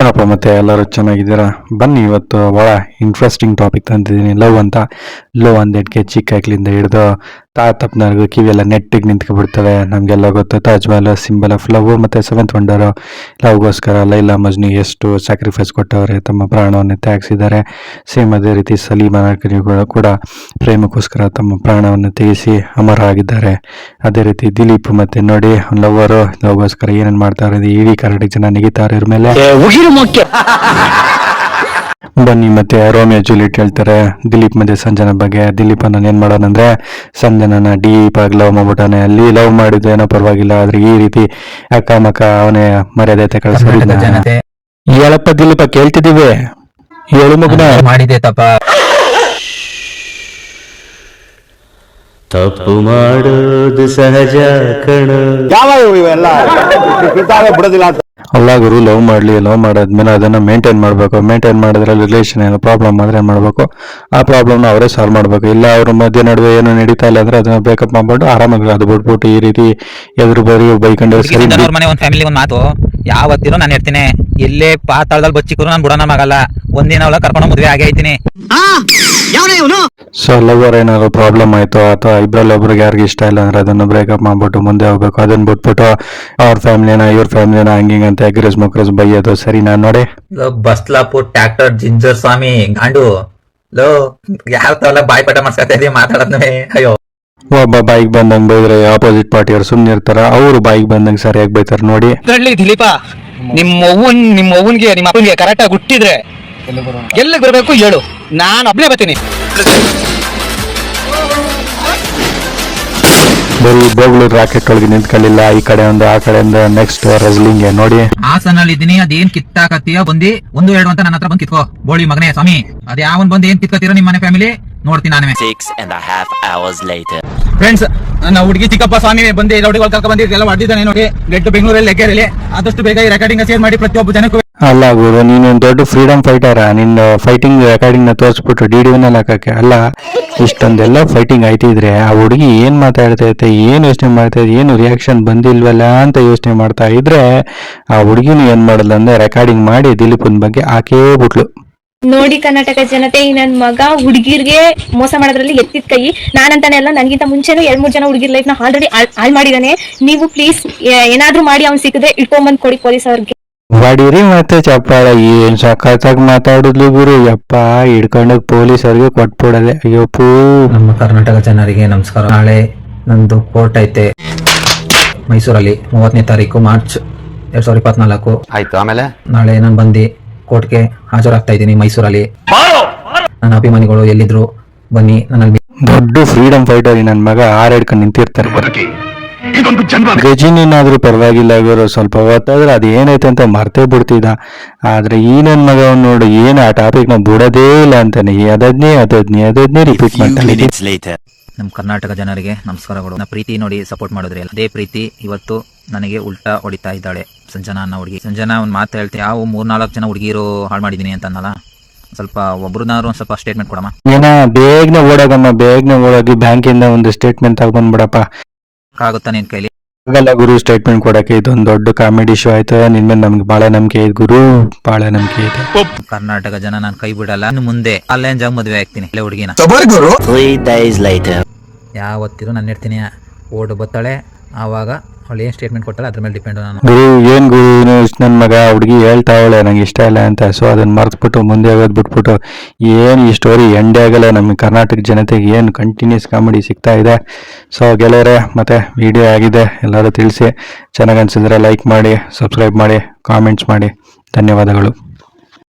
ಏನಪ್ಪ ಮತ್ತೆ ಎಲ್ಲರೂ ಚೆನ್ನಾಗಿದ್ದೀರಾ? ಬನ್ನಿ ಇವತ್ತು ಭಾಳ ಇಂಟ್ರೆಸ್ಟಿಂಗ್ ಟಾಪಿಕ್ ತಂದಿದ್ದೀನಿ. ಲವ್ ಅಂತ. ಲವ್ ಅಂದೇಟ್ಗೆ ಚಿಕ್ಕ ಮಕ್ಕಳಿಂದ ಹಿಡಿದು ತಾತಪ್ಪನವರೆಗೂ ಕಿವಿಯೆಲ್ಲ ನೆಟ್ಟಿಗೆ ನಿಂತ್ಕೊಬಿಡ್ತವೆ. ನಮಗೆಲ್ಲ ಗೊತ್ತು Taj Mahal symbol of love. ಮತ್ತು ಸೆವೆಂತ್ ವಂಡರು ಲವ್ಗೋಸ್ಕರ ಲೈಲಾ ಮಜ್ನು ಎಷ್ಟು ಸ್ಯಾಕ್ರಿಫೈಸ್ ಕೊಟ್ಟವ್ರೆ, ತಮ್ಮ ಪ್ರಾಣವನ್ನು ತ್ಯಾಗಿಸಿದ್ದಾರೆ. ಸೇಮ್ ಅದೇ ರೀತಿ ಸಲೀಮಾ ಕೂಡ ಪ್ರೇಮಕ್ಕೋಸ್ಕರ ತಮ್ಮ ಪ್ರಾಣವನ್ನು ತೆಗೆಸಿ ಅಮರ ಆಗಿದ್ದಾರೆ. ಅದೇ ರೀತಿ ದಿಲೀಪ್ ಮತ್ತೆ ನೋಡಿ ಲವ್ವರು ಲವ್ಗೋಸ್ಕರ ಏನೇನು ಮಾಡ್ತಾರೆ, ಇಡೀ ಕರ್ನಾಟಕ ಜನ ನೆಗಿತಾರೆ ಇವ್ರ ಮೇಲೆ. ಬನ್ನಿ ಮತ್ತೆ ರೋಮಿಯೋ ಜೂಲಿಯಟ್ ಹೇಳ್ತಾರೆ ದಿಲೀಪ್ ಮತ್ತೆ ಸಂಜನಾ ಬಗ್ಗೆ. ದಿಲೀಪ್ ನಾನು ಏನ್ ಮಾಡೋಣಂದ್ರೆ ಸಂಜನನ ಡೀಪ್ ಆಗಿ ಲವ್ ಮಾಡ್ಬಿಟ್ಟಾನೆ. ಅಲ್ಲಿ ಲವ್ ಮಾಡಿದ್ದು ಏನೋ ಪರವಾಗಿಲ್ಲ, ಆದ್ರೆ ಈ ರೀತಿ ಅಕ್ಕ ಮಕ್ಕ ಅವನೇ ಮರ್ಯಾದೆ ಕಳಿಸ್ತಾರೆ. ಹೇಳಪ್ಪ ದಿಲೀಪ, ಕೇಳ್ತಿದೀವಿ, ಹೇಳು ಮಗನ. ಮಾಡಿದೆ ತಪ್ಪು ಮಾಡೋದು ಸಹಜ ಕಣ. ಬಿಡೋದಿಲ್ಲ ಅಂತ ಅಲ್ಲ ಗುರು, ಲವ್ ಮಾಡಾದ್ಮೇಲೆ ಅದನ್ನ ಮೇಂಟೈನ್ ಮಾಡ್ಬೇಕು. ಮೇಂಟೈನ್ ಮಾಡಿದ್ರೆ ರಿಲೇಷನ್ ಏನೋ ಪ್ರಾಬ್ಲಮ್ ಆದ್ರೆ ಏನ್ ಮಾಡ್ಬೇಕು, ಆ ಪ್ರಾಬ್ಲಮ್ನ ಅವರೇ ಸಾಲ್ವ್ ಮಾಡ್ಬೇಕು. ಇಲ್ಲ ಅವ್ರ ಮಧ್ಯೆ ನಡುವೆ ಏನೋ ನಡೀತಾ ಇಲ್ಲ ಅಂದ್ರೆ ಅದನ್ನ ಬ್ರೇಕಪ್ ಮಾಡ್ಬಿಟ್ಟು ಆರಾಮಾಗಿ ಅದು ಬಿಟ್ಬಿಟ್ಟು ಈ ರೀತಿ ಎದುರು ಬರೀ ಬೈಕೊಂಡು ಸರಿ. ಮನೆ ಒಂದ್ ಫ್ಯಾಮಿಲಿ ಒಂದ್ ಮಾತು ಯಾವತ್ತಿರೋ ನಾನು ಹೇಳ್ತೀನಿ, ಎಲ್ಲೇ ಪಾತಾಳದಲ್ಲಿ ಬಚ್ಚಿಕರು ನಾನು ಬಿಡೋಣ ಮಗಲ್ಲ. ಒಂದಿನ ಅವಳ ಕರ್ಕೊಂಡು ಮದುವೆ ಆಗೇ ಐತೀನಿ. ಸೊ ಲವರ್ ಏನಾದ್ರು ಪ್ರಾಬ್ಲಮ್ ಆಯ್ತು ಅಥವಾ ಇಬ್ರಲ್ಲಿ ಒಬ್ರಿಗೆ ಯಾರಿಗೆ ಇಷ್ಟ ಇಲ್ಲ ಅಂದ್ರೆ ಅದನ್ನ ಬ್ರೇಕಪ್ ಮಾಡ್ಬಿಟ್ಟು ಮುಂದೆ ಹೋಗ್ಬೇಕು. ಅದನ್ನ ಬಿಟ್ಬಿಟ್ಟು ಅವ್ರ ಫ್ಯಾಮಿಲಿನ ಇವ್ರ ಫ್ಯಾಮಿಲಿನ ಹಂಗಿಂಗಂತ ಎಗ್ರೆಸ್ ಮಕ್ರೆಸ್ ಬೈಯೋದು ಸರಿ. ನಾನ್ ನೋಡಿ ಬಸ್ಲಾಪುರ್ ಟ್ರ್ಯಾಕ್ಟರ್ ಜಿಂಜರ್ ಸ್ವಾಮಿ ಗಾಂಡು ಲೋ ಯಾವ ತವಲ್ಲ ಬಾಯ್ ಪಟ ಮಾಡ್ಸ್ಕೊತಾ ಇದೀಯ ಮಾತಾಡೋದ್ನವೇ. ಅಯ್ಯೋ, ಒಬ್ಬ ಬಾಯಿಗೆ ಬಂದಂಗ್ ಬೈದ್ರೆ ಆಪೋಸಿಟ್ ಪಾರ್ಟಿಯವ್ರು ಸುಮ್ನೆ ಇರ್ತಾರ, ಅವ್ರು ಬಾಯಿಗೆ ಬಂದಂಗ್ ಸರಿಯಾಗಿ ಬೈತಾರ ನೋಡಿ. ದಿಲೀಪ, ನಿಮ್ಮ ಅವ್ವನ್ಗೆ ನಿಮ್ಮ ಅಪ್ಪನ್ಗೆ ಕರೆಕ್ಟ್ ಆಗಿ ಹುಟ್ಟಿದ್ರೆ ಎಲ್ಲಿಗೆ ಬರ್ಬೇಕು ಹೇಳು, ನಾನು ಒಬ್ನೇ ಬರ್ತೀನಿ. ಬರೀ ಬೆಂಗಳೂರು ರಾಕೆಟ್ ಒಳಗೆ ನಿಂತ್ಕೊಳ್ಳಿಲ್ಲ, ಈ ಕಡೆ ಒಂದು ಆ ಕಡೆ ಒಂದು ನೆಕ್ಸ್ಟ್ ರೆಸ್ಲಿಂಗ್ ನೋಡಿ. ಹಾಸನಲ್ಲಿ ಇದ್ದೀನಿ, ಅದೇನ್ ಕಿತ್ತಾಕತ್ತೀಯ ಬಂದಿ 1-2 ಅಂತ ನನ್ನ ಹತ್ರ ಬಂದ್ ಕಿತ್ಕೋ. ಬೋಳಿ ಮಗನೇ ಸ್ವಾಮಿ, ಅದ್ ಯಾವನ್ ಬಂದ್ ಏನ್ ಕಿತ್ಕೋತೀರೋ ನಿಮ್ಮ ಮನೆ ಫ್ಯಾಮಿಲಿ ನೋಡ್ತೀನಿ ನಾನೇ. 6.5 hours later. ಫ್ರೆಂಡ್ಸ್, ನನ್ನ ಹುಡುಗಿ ಚಿಕ್ಕಪ್ಪ ಸ್ವಾಮಿ ಬಂದು ರೌಡಿಗಳು ಕರ್ಕ ಬಂದಿದ್ದು ಎಲ್ಲ ಹೊಡೆದಿದ್ದಾನೆ ನೋಡಿ. ಗೆಟ್ಟು ಬೆಂಗಳೂರಲ್ಲಿ ಲೆಕ್ಕೇರಲ್ಲಿ ಆದಷ್ಟು ಬೇಗ ಈ ರೆಕಾರ್ಡಿಂಗ್ ಶೇರ್ ಮಾಡಿ ಪ್ರತಿಯೊಬ್ಬ ಜನಕ್ಕೂ. ಅಲ್ಲ ಗುರು, ನೀನು ದೊಡ್ಡ ಫ್ರೀಡಮ್ ಫೈಟರ, ನಿನ್ನ ಫೈಟಿಂಗ್ ರೆಕಾರ್ಡಿಂಗ್ ನ ತೋರಿಸ್ಬಿಟ್ಟು ಡಿವಿನಲ್ಲಿ ಹಾಕಕ್ಕೆ ಅಲ್ಲ. ಇಷ್ಟೊಂದೆಲ್ಲ ಫೈಟಿಂಗ್ ಆಯ್ತಿದ್ರೆ ಆ ಹುಡುಗಿ ಏನ್ ಮಾತಾಡ್ತೈತೆ, ಏನ್ ಯೋಚನೆ ಮಾಡ್ತೈತೆ, ಏನು ರಿಯಾಕ್ಷನ್ ಬಂದಿಲ್ವಲ್ಲ ಅಂತ ಯೋಚನೆ ಮಾಡ್ತಾ ಇದ್ರೆ ಆ ಹುಡುಗಿನೂ ಏನ್ ಮಾಡಲ್ಲ ಅಂದ್ರೆ ರೆಕಾರ್ಡಿಂಗ್ ಮಾಡಿ ದಿಲೀಪನ್ ಬಗ್ಗೆ ಹಾಕೇ ಬಿಟ್ಲು. ನೋಡಿ ಕರ್ನಾಟಕ ಜನತೆ, ಈ ನನ್ ಮಗ ಹುಡುಗಿರ್ಗೆ ಮೋಸ ಮಾಡೋದ್ರಲ್ಲಿ ಎತ್ತಿದ ಕೈ. ನಾನಂತಾನೆ ಅಲ್ಲ, ನನ್ಗಿಂತ ಮುಂಚೆನೂ 2-3 ಜನ ಹುಡುಗಿರ್ ಲೈಫ್ ನ ಆಲ್ರೆಡಿ ಹಾಳು ಮಾಡಿದಾನೆ. ನೀವು ಪ್ಲೀಸ್ ಏನಾದ್ರೂ ಮಾಡಿ ಅವ್ನ್ ಸಿಕ್ಕಿದ್ರೆ ಇಟ್ಕೊಂಡ್ಬಂದ್ ಕೊಡಿ ಪೊಲೀಸ್ ಅವ್ರಿಗೆ. ಹೊಡೀರಿ ಮತ್ತೆ ಚಪ್ಪಾಳ. ಏನ್ ಸಖತ್ತಾಗಿ ಮಾತಾಡುದ್ಲು ಗುರು, ಯಪ್ಪ ಹಿಡ್ಕೊಂಡೋಗ್ ಪೊಲೀಸ್ ಅವ್ರಿಗೆ ಕೊಟ್ಬಿಡದೆ. ಅಯ್ಯಪ್ಪೂ. ನಮ್ಮ ಕರ್ನಾಟಕ ಜನರಿಗೆ ನಮಸ್ಕಾರ. ನಾಳೆ ನಂದು ಕೋರ್ಟ್ ಐತೆ ಮೈಸೂರಲ್ಲಿ, 30ನೇ ತಾರೀಕು ಮಾರ್ಚ್ 2024. ಆಯ್ತು. ಆಮೇಲೆ ನಾಳೆ ನಾನು ಬಂದು ಕೋರ್ಟ್ಗೆ ಹಾಜರಾಗ್ತಾ ಇದ್ದೀನಿ ಮೈಸೂರಲ್ಲಿ. ನನ್ನ ಅಭಿಮಾನಿಗಳು ಎಲ್ಲಿದ್ರು ಬನ್ನಿ. ನನ್ನಲ್ಲಿ ದೊಡ್ಡ ಫ್ರೀಡಮ್ ಫೈಟರ್ ನನ್ ಮಗ ಹಾರಾಡ್ಕೊಂಡು ನಿಂತಿರ್ತಾರೆ. ಗಜಿನೇನಾದ್ರೂ ಪರವಾಗಿಲ್ಲ ಗುರು, ಸ್ವಲ್ಪ ಹೊತ್ತಾದ್ರೆ ಅದು ಏನೈತೆ ಅಂತ ಮರ್ತೇ ಬಿಡ್ತಿದ್ದ. ಆದ್ರೆ ಈ ನನ್ ಮಗ ನೋಡು, ಏನು ಆ ಟಾಪಿಕ್ ನ ಬಿಡೋದೇ ಇಲ್ಲ ಅಂತಾನೆ ಅದನ್ನೇ ರಿಪೀಟ್ ಮಾಡ್ತಾನೆ. ನಮ್ಮ ಕರ್ನಾಟಕ ಜನರಿಗೆ ನಮಸ್ಕಾರಗಳು. ನನ್ನ ಪ್ರೀತಿ ನೋಡಿ ಸಪೋರ್ಟ್ ಮಾಡಿದ್ರಿ, ಅದೇ ಪ್ರೀತಿ ಇವತ್ತು ನನಗೆ ಉಲ್ಟಾ ಹೊಡಿತಾ ಇದ್ದಾಳೆ ಸಂಜನಾ ಅನ್ನೋ ಹುಡುಗಿ. ಸಂಜನಾ ಒಂದು ಮಾತು ಹೇಳ್ತೀನಿ, ಯಾವ 3-4 ಜನ ಹುಡುಗಿರು ಹಾಳು ಮಾಡಿದೀನಿ ಅಂತ ಅನ್ನಲ್ಲ. ಸ್ವಲ್ಪ ಒಬ್ರನ್ನಾದ್ರು ಒಂದ್ ಸ್ವಲ್ಪ ಸ್ಟೇಟ್ಮೆಂಟ್ ಕೊಡಮ್ಮ. ಬೇಗನೆ ಓಡೋಗಿ ಬ್ಯಾಂಕಿಂದ ಒಂದು ಸ್ಟೇಟ್ಮೆಂಟ್ ತಗೊಂಡ್ಬಿಡಪ್ಪ. ಆಗುತ್ತಾ ನಿನ್ ಕೈಲಿ? ಆಗಲ್ಲ ಗುರು ಸ್ಟೇಟ್ಮೆಂಟ್ ಕೊಡಕ್ಕೆ. ಇದೊಂದು ದೊಡ್ಡ ಕಾಮಿಡಿ ಶೋ ಆಯ್ತು. ನಿನ್ಮೇಲೆ ನಮ್ಗೆ ಬಾಳ ನಂಬಿಕೆ ಇದೆ ಗುರು, ಬಾಳ ನಂಬಿಕೆ ಇದೆ. ಕರ್ನಾಟಕ ಜನ ನಾನು ಕೈ ಬಿಡಲ್ಲ. ಇನ್ನು ಮುಂದೆ ಆನ್ಲೈನ್ ಜಾಗ ಮದುವೆ ಆಗ್ತೀನಿ ಇಲ್ಲ ಹುಡುಗಿನ. 3 days later. ಯಾವತ್ತಿರು ನಾನು ಇರ್ತೀನಿ, ಓಡು ಬತ್ತಾಳೆ ಆವಾಗ ಅವಳು ಏನ್ ಸ್ಟೇಟ್ಮೆಂಟ್ ಕೊಟ್ಟಾಳೆ ಅದ್ರ ಮೇಲೆ ಡಿಪೆಂಡ್ ನಾನು. ಗುರು ಏನ್ ಗುರು, ನನ್ ಮಗ ಹುಡುಗಿ ಹೇಳ್ತಾವಳೆ ನಂಗೆ ಇಷ್ಟ ಇಲ್ಲ ಅಂತ. ಸೊ ಅದನ್ನ ಮರ್ತ್ಬಿಟ್ಟು ಮುಂದೆ ಹೋಗೋದ್ ಬಿಟ್ಬಿಟ್ಟು ಏನ್ ಈ ಸ್ಟೋರಿ ಎಂಡೇ ಆಗಲ್ಲ. ನಮಗೆ ಕರ್ನಾಟಕ ಜನತೆಗೆ ಏನು ಕಂಟಿನ್ಯೂಸ್ ಕಾಮಿಡಿ ಸಿಗ್ತಾ ಇದೆ. ಸೊ ಗೆಳೆಯರೆ, ಮತ್ತೆ ವಿಡಿಯೋ ಆಗಿದೆ ಎಲ್ಲರೂ ತಿಳಿಸಿ. ಚೆನ್ನಾಗಿ ಅನ್ಸಿದ್ರೆ ಲೈಕ್ ಮಾಡಿ, ಸಬ್ಸ್ಕ್ರೈಬ್ ಮಾಡಿ, ಕಾಮೆಂಟ್ಸ್ ಮಾಡಿ. ಧನ್ಯವಾದಗಳು.